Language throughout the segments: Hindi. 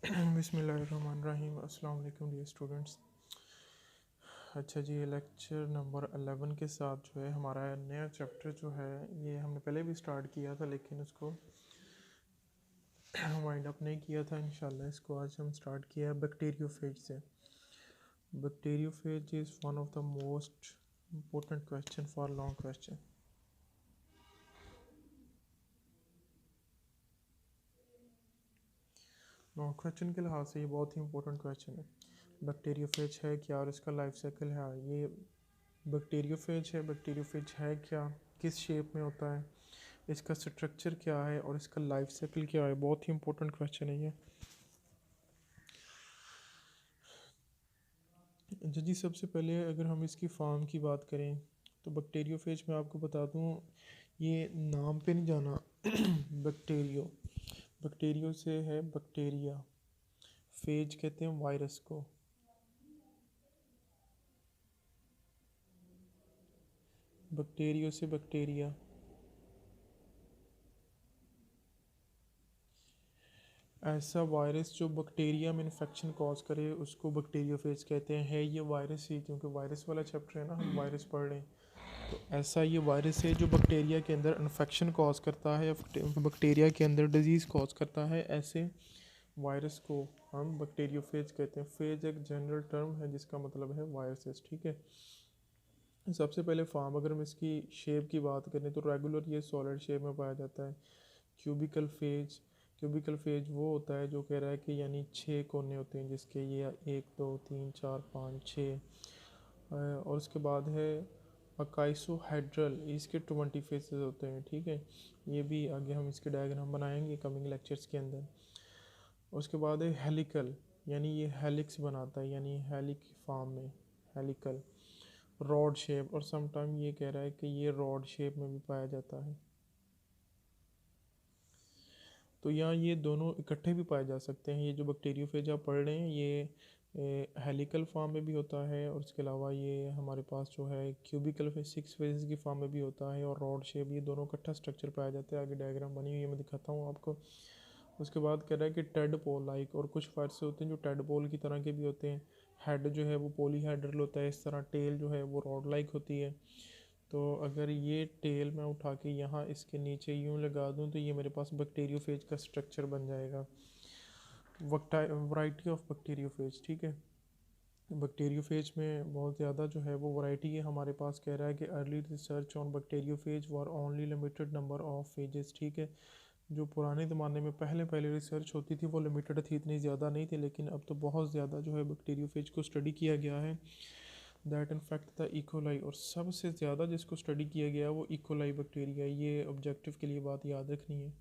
बिस्मिल्लाहिर्रहमानिर्रहीम। अस्सलाम वालेकुम डियर स्टूडेंट्स। अच्छा जी, ये लेक्चर नंबर 11 के साथ जो है हमारा नया चैप्टर जो है ये हमने पहले भी स्टार्ट किया था, लेकिन उसको वाइंड अप नहीं किया था। इंशाल्लाह इसको आज हम स्टार्ट किया है बैक्टीरियोफेज से। Bacteriophage is one of the most important question for long question. Long question के लिहाज से ये बहुत ही इंपॉर्टेंट क्वेश्चन है। बैक्टीरियोफेज है क्या और इसका लाइफ साइकिल है। ये बैक्टीरियोफेज है क्या, किस शेप में होता है, इसका स्ट्रक्चर क्या है और इसका लाइफ साइकिल क्या है। बहुत ही इंपॉर्टेंट क्वेश्चन है ये। जी, सबसे पहले अगर हम इसकी फार्म की बात करें तो बैक्टीरियोफेज में आपको बता दूं, ये नाम पे नहीं जाना। बैक्टीरियो से है बैक्टीरिया, फेज कहते हैं वायरस को। बैक्टीरियो से बैक्टीरिया, ऐसा वायरस जो बैक्टीरिया में इन्फेक्शन कॉज करे उसको बैक्टीरियोफेज कहते हैं। है ये वायरस ही, क्योंकि वायरस वाला चैप्टर है ना, हम वायरस पढ़ रहे हैं। तो ऐसा ये वायरस है जो बैक्टीरिया के अंदर इन्फेक्शन कॉज करता है, बैक्टीरिया के अंदर डिजीज़ कॉज करता है। ऐसे वायरस को हम बैक्टीरियोफेज कहते हैं। फेज एक जनरल टर्म है जिसका मतलब है वायरसेस, ठीक है। सबसे पहले फॉर्म अगर हम इसकी शेप की बात करें तो रेगुलर ये सॉलिड शेप में पाया जाता है। क्यूबिकल फेज वो होता है जो कह रहा है कि यानी 6 कोने होते हैं जिसके, ये 1 2 3 4 5 6। और उसके बाद है अकाइसोहेड्रल, इसके 20 फेसेस होते हैं, ठीक है। ये भी आगे हम इसके डायग्राम बनाएंगे कमिंग लेक्चर्स के अंदर। उसके बाद है हेलिकल, यानी ये हेलिक्स बनाता है, यानी हेलिक फॉर्म में हेलिकल। रॉड शेप, और समटाइम ये कह रहा है कि ये रॉड शेप में भी पाया जाता है। तो यहाँ ये दोनों इकट्ठे भी पाए जा सकते हैं। ये जो बैक्टीरियोफेज आप पढ़ रहे हैं ये हेलिकल फॉर्म में भी होता है, और उसके अलावा ये हमारे पास जो है क्यूबिकल फेज 6 फेजेस की फॉर्म में भी होता है, और रॉड शेप, ये दोनों इकट्ठा स्ट्रक्चर पाया जाता है। आगे डायग्राम बनी हुई है, मैं दिखाता हूँ आपको। उसके बाद कह रहा है कि टेड पोल लाइक, और कुछ वायरस होते हैं जो टेड पोल की तरह के भी होते हैं। हेड जो है वो पॉलीहेड्रल होता है इस तरह, टेल जो है वो रॉड लाइक होती है। तो अगर ये टेल मैं उठा के यहाँ इसके नीचे यूँ लगा दूँ तो ये मेरे पास बैक्टीरियोफेज का स्ट्रक्चर बन जाएगा। वैरायटी ऑफ बैक्टीरियोफेज, ठीक है। बैक्टीरियोफेज में बहुत ज़्यादा जो है वो वैरायटी है हमारे पास। कह रहा है कि early research on bacteriophage were only limited number of phases, ठीक है। जो पुराने ज़माने में पहले पहले रिसर्च होती थी वो लिमिटेड थी, इतनी ज़्यादा नहीं थी, लेकिन अब तो बहुत ज़्यादा जो है बैक्टीरियोफेज को स्टडी किया गया है। दैट इन्फेक्ट द इकोलाई, और सबसे ज़्यादा जिसको स्टडी किया गया है वो इकोलाई बैक्टीरिया। ये ऑब्जेक्टिव के लिए बात याद रखनी है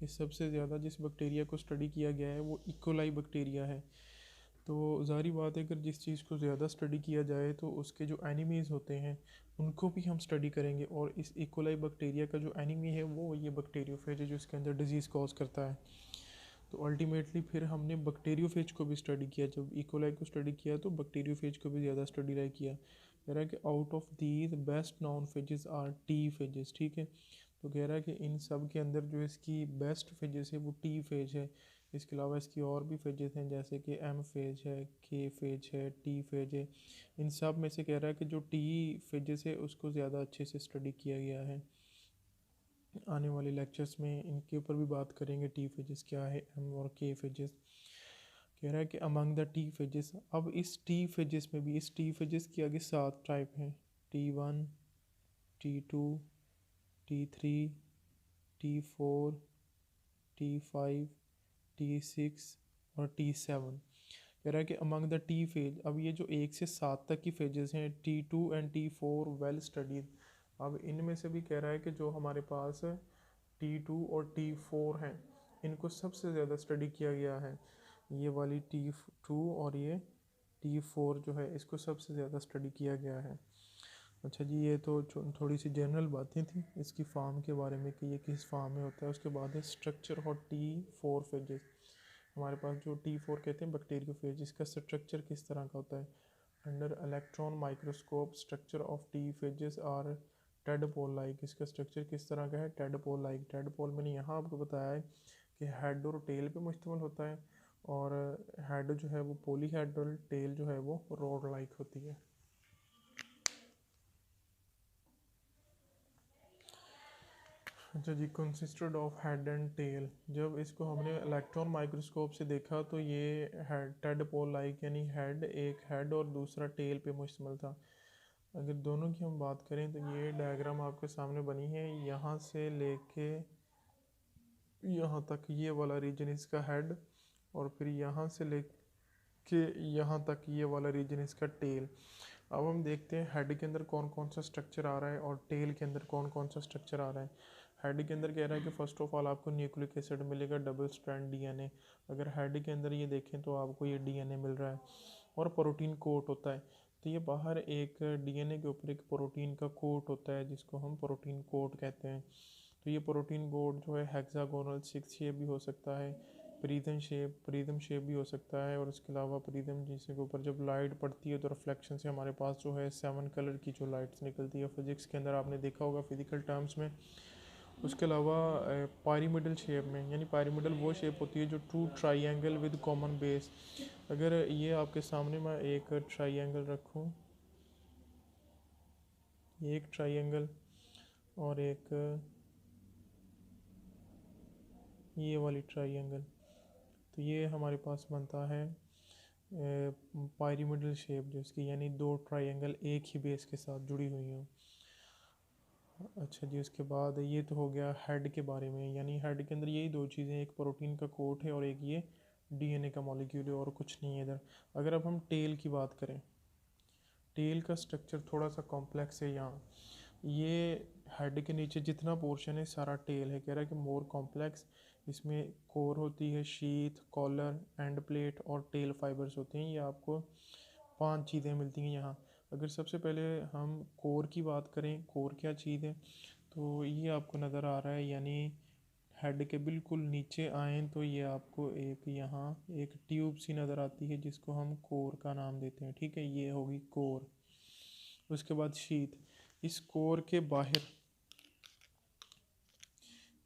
कि सबसे ज़्यादा जिस बैक्टीरिया को स्टडी किया गया है वो इकोलाई बैक्टीरिया है। तो ज़ाहिर बात है अगर जिस चीज़ को ज़्यादा स्टडी किया जाए तो उसके जो एनिमीज़ होते हैं उनको भी हम स्टडी करेंगे, और इस इकोलाई बैक्टीरिया का जो एनिमी है वो ये बैक्टीरियोफेज है जो इसके अंदर डिजीज़ कॉज करता है। तो अल्टीमेटली फिर हमने बैक्टीरियोफेज को भी स्टडी किया। जब इकोलाई को स्टडी किया तो बैक्टीरियोफेज को भी ज़्यादा स्टडी रह किया। कह रहा है कि out of these best non phases R T phases, ठीक है। तो कह रहा है कि इन सब के अंदर जो इसकी बेस्ट फेजेस है वो टी फेज है। इसके अलावा इसकी और भी फेजेस हैं जैसे कि एम फेज है, के फेज है, टी फेज है। इन सब में से कह रहा है कि जो टी फेजेस है उसको ज़्यादा अच्छे से स्टडी किया गया है। आने वाले लेक्चर्स में इनके ऊपर भी बात करेंगे, टी फेजेस क्या है, एम और के फेजेस। कह रहा है कि अमंग द टी फेजेस, अब इस टी फेजेस में भी, इस टी फेजेस के आगे 7 टाइप हैं। T1, T2, T3, T4, T5, T6 और T7। कह रहा है कि अमंग द टी फेज, अब ये जो 1 से 7 तक की फेजेस हैं, T2 and T4 well studied. अब इनमें से भी कह रहा है कि जो हमारे पास T2 और T4 हैं इनको सबसे ज़्यादा स्टडी किया गया है। ये वाली T2 और ये T4 जो है इसको सबसे ज़्यादा स्टडी किया गया है। अच्छा जी, ये तो थोड़ी सी जनरल बातें थी इसकी फार्म के बारे में कि ये किस फार्म में होता है। उसके बाद है स्ट्रक्चर और T4 फेजेस। हमारे पास जो T4 कहते हैं बैक्टीरियोफेज, इसका स्ट्रक्चर किस तरह का होता है। Under electron microscope structure of T phages are tadpole like, इसका स्ट्रक्चर किस तरह का है, टेडपोल लाइक। टेडपोल मैंने यहाँ आपको बताया है कि हेड और टेल पे मुश्तमिल होता है, और हेड जो है वो पोली हेड और टेल जो है वो रॉड लाइक होती है। अच्छा जी, consisted of head and tail. जब इसको हमने इलेक्ट्रॉन माइक्रोस्कोप से देखा तो ये हेड टेडपोल लाइक यानी हेड, एक हेड और दूसरा टेल पे मुश्तमिल था। अगर दोनों की हम बात करें तो ये डायग्राम आपके सामने बनी है, यहाँ से लेके यहाँ तक ये वाला रीजन इसका हेड, और फिर यहाँ से लेके यहाँ तक ये वाला रीजन इसका टेल। अब हम देखते हैं हेड के अंदर कौन कौन सा स्ट्रक्चर आ रहा है और टेल के अंदर कौन कौन सा स्ट्रक्चर आ रहा है। हेड के अंदर कह रहा है कि फर्स्ट ऑफ ऑल आपको न्यूक्लिक एसिड मिलेगा, डबल स्ट्रैंड डीएनए। अगर हेड के अंदर ये देखें तो आपको ये डीएनए मिल रहा है, और प्रोटीन कोट होता है। तो ये बाहर एक डीएनए के ऊपर एक प्रोटीन का कोट होता है जिसको हम प्रोटीन कोट कहते हैं। तो ये प्रोटीन कोट जो है हेक्सागोनल 6 शेप भी हो सकता है, प्रिज्म शेप भी हो सकता है, और इसके अलावा प्रिज्म जिसके ऊपर जब लाइट पड़ती है तो रिफ्लेक्शन से हमारे पास जो है 7 कलर की जो लाइट्स निकलती है फिजिक्स के अंदर, आपने देखा होगा फिजिकल टर्म्स में। उसके अलावा पायरीमिडल शेप में, यानी पायरीमिडल वो शेप होती है जो true triangle with common base. अगर ये आपके सामने मैं एक ट्राइंगल रखूं, ये एक ट्राइंगल और एक ये वाली ट्राइंगल, तो ये हमारे पास बनता है पायरीमिडल शेप जिसकी, यानी दो ट्राइंगल एक ही बेस के साथ जुड़ी हुई हों। अच्छा जी, उसके बाद ये तो हो गया हेड के बारे में, यानी हेड के अंदर यही दो चीज़ें, एक प्रोटीन का कोट है और एक ये डीएनए का मॉलिक्यूल है, और कुछ नहीं है इधर। अगर अब हम टेल की बात करें, टेल का स्ट्रक्चर थोड़ा सा कॉम्प्लेक्स है। यहाँ ये हेड के नीचे जितना पोर्शन है सारा टेल है, कह रहा है कि मोर कॉम्प्लेक्स। इसमें कोर होती है, शीथ, कॉलर, एंड प्लेट और टेल फाइबर्स होते हैं। ये आपको 5 चीज़ें मिलती हैं यहाँ। अगर सबसे पहले हम कोर की बात करें, कोर क्या चीज़ है, तो ये आपको नज़र आ रहा है, यानी हेड के बिल्कुल नीचे आएँ तो ये आपको एक यहाँ एक ट्यूब सी नज़र आती है जिसको हम कोर का नाम देते हैं, ठीक है, ये होगी कोर। उसके बाद शीथ। इस कोर के बाहर,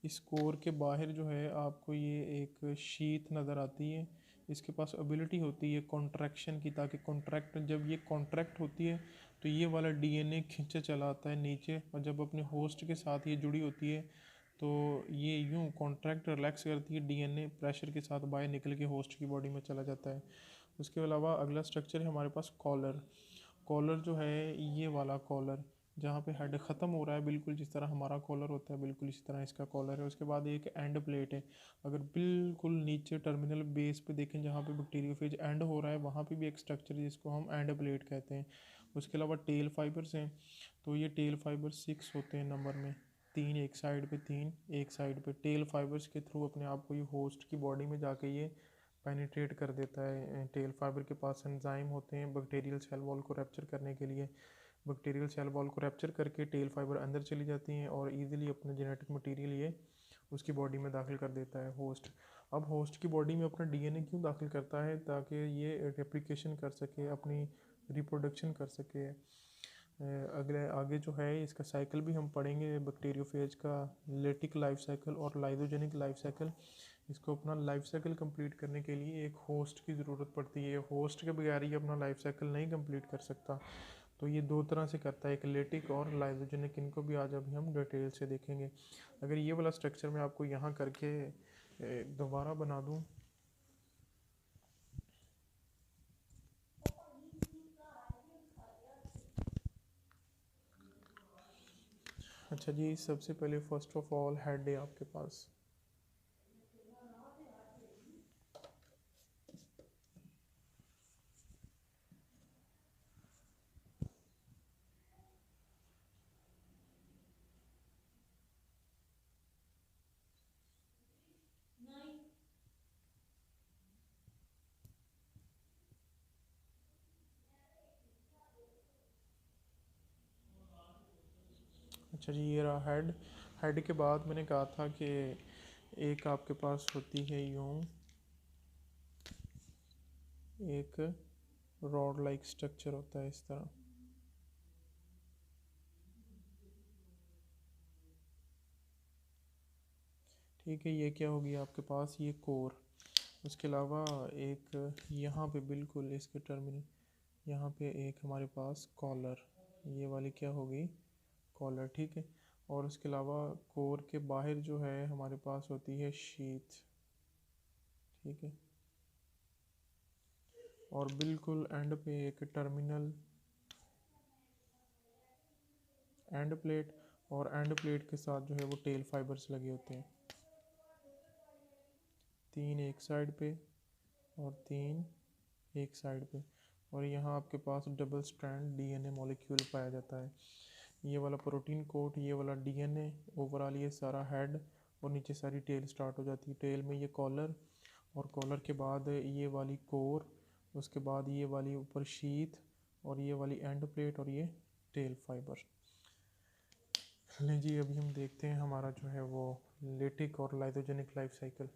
इस कोर के बाहर जो है आपको ये एक शीथ नज़र आती है। इसके पास एबिलिटी होती है कॉन्ट्रैक्शन की, ताकि कॉन्ट्रैक्ट, जब ये कॉन्ट्रैक्ट होती है तो ये वाला डीएनए खींचा चला आता है नीचे, और जब अपने होस्ट के साथ ये जुड़ी होती है तो ये यूं कॉन्ट्रैक्ट रिलैक्स करती है, डीएनए प्रेशर के साथ बाहर निकल के होस्ट की बॉडी में चला जाता है। उसके अलावा अगला स्ट्रक्चर है हमारे पास कॉलर। कॉलर जो है ये वाला कॉलर, जहाँ पे हेड ख़त्म हो रहा है, बिल्कुल जिस तरह हमारा कॉलर होता है बिल्कुल इसी तरह इसका कॉलर है। उसके बाद एक एंड प्लेट है। अगर बिल्कुल नीचे टर्मिनल बेस पे देखें जहाँ पे बैक्टीरियोफेज एंड हो रहा है, वहाँ पे भी एक स्ट्रक्चर है जिसको हम एंड प्लेट कहते हैं। उसके अलावा टेल फाइबर्स हैं, तो ये टेल फाइबर 6 होते हैं नंबर में, 3 एक साइड पे, 3 एक साइड पे। टेल फाइबर्स के थ्रू अपने आप को ये होस्ट की बॉडी में जाके ये पेनिट्रेट कर देता है। टेल फाइबर के पास एंजाइम होते हैं बैक्टीरियल सेल वॉल को रैप्चर करने के लिए। बैक्टीरियल सेल वॉल को रैप्चर करके टेल फाइबर अंदर चली जाती हैं और इजीली अपना जेनेटिक मटेरियल ये उसकी बॉडी में दाखिल कर देता है होस्ट। अब होस्ट की बॉडी में अपना डीएनए क्यों दाखिल करता है, ताकि ये रेप्लिकेशन कर सके, अपनी रिप्रोडक्शन कर सके। अगले आगे जो है इसका साइकिल भी हम पढ़ेंगे, बैक्टीरियोफेज का लेटिक लाइफ साइकिल और लाइदोजेनिक लाइफ साइकिल। इसको अपना लाइफ साइकिल कंप्लीट करने के लिए एक होस्ट की ज़रूरत पड़ती है, होस्ट के बगैर ये अपना लाइफ साइकिल नहीं कंप्लीट कर सकता। तो ये दो तरह से करता है, एक लेटिक और लाइदोजेनिक। इनको भी आज अभी हम डिटेल से देखेंगे। अगर ये वाला स्ट्रक्चर मैं आपको यहाँ करके दोबारा बना दूँ। अच्छा जी, सबसे पहले फर्स्ट ऑफ ऑल हेड है आपके पास। अच्छा जी, ये रहा हेड। हेड के बाद मैंने कहा था कि एक आपके पास होती है यूँ एक रॉड लाइक स्ट्रक्चर होता है इस तरह, ठीक है, ये क्या हो गया आपके पास, ये कोर। उसके अलावा एक यहाँ पे बिल्कुल इसके टर्मिनल, यहाँ पे एक हमारे पास कॉलर, ये वाली क्या होगी, कॉलर। ठीक है, और उसके अलावा कोर के बाहर जो है हमारे पास होती है शीथ। ठीक है, और बिल्कुल एंड पे एक टर्मिनल एंड प्लेट, और एंड प्लेट के साथ जो है वो टेल फाइबर्स लगे होते हैं, 3 एक साइड पे और 3 एक साइड पे। और यहाँ आपके पास डबल स्ट्रैंड डीएनए मॉलिक्यूल पाया जाता है। ये वाला प्रोटीन कोट, ये वाला डीएनए, ओवरऑल ये सारा हेड, और नीचे सारी टेल स्टार्ट हो जाती है। टेल में ये कॉलर, और कॉलर के बाद ये वाली कोर, उसके बाद ये वाली ऊपर शीथ, और ये वाली एंड प्लेट, और ये टेल फाइबर। चलें जी, अभी हम देखते हैं हमारा जो है वो लेटिक और लाइथोजेनिक लाइफ साइकिल।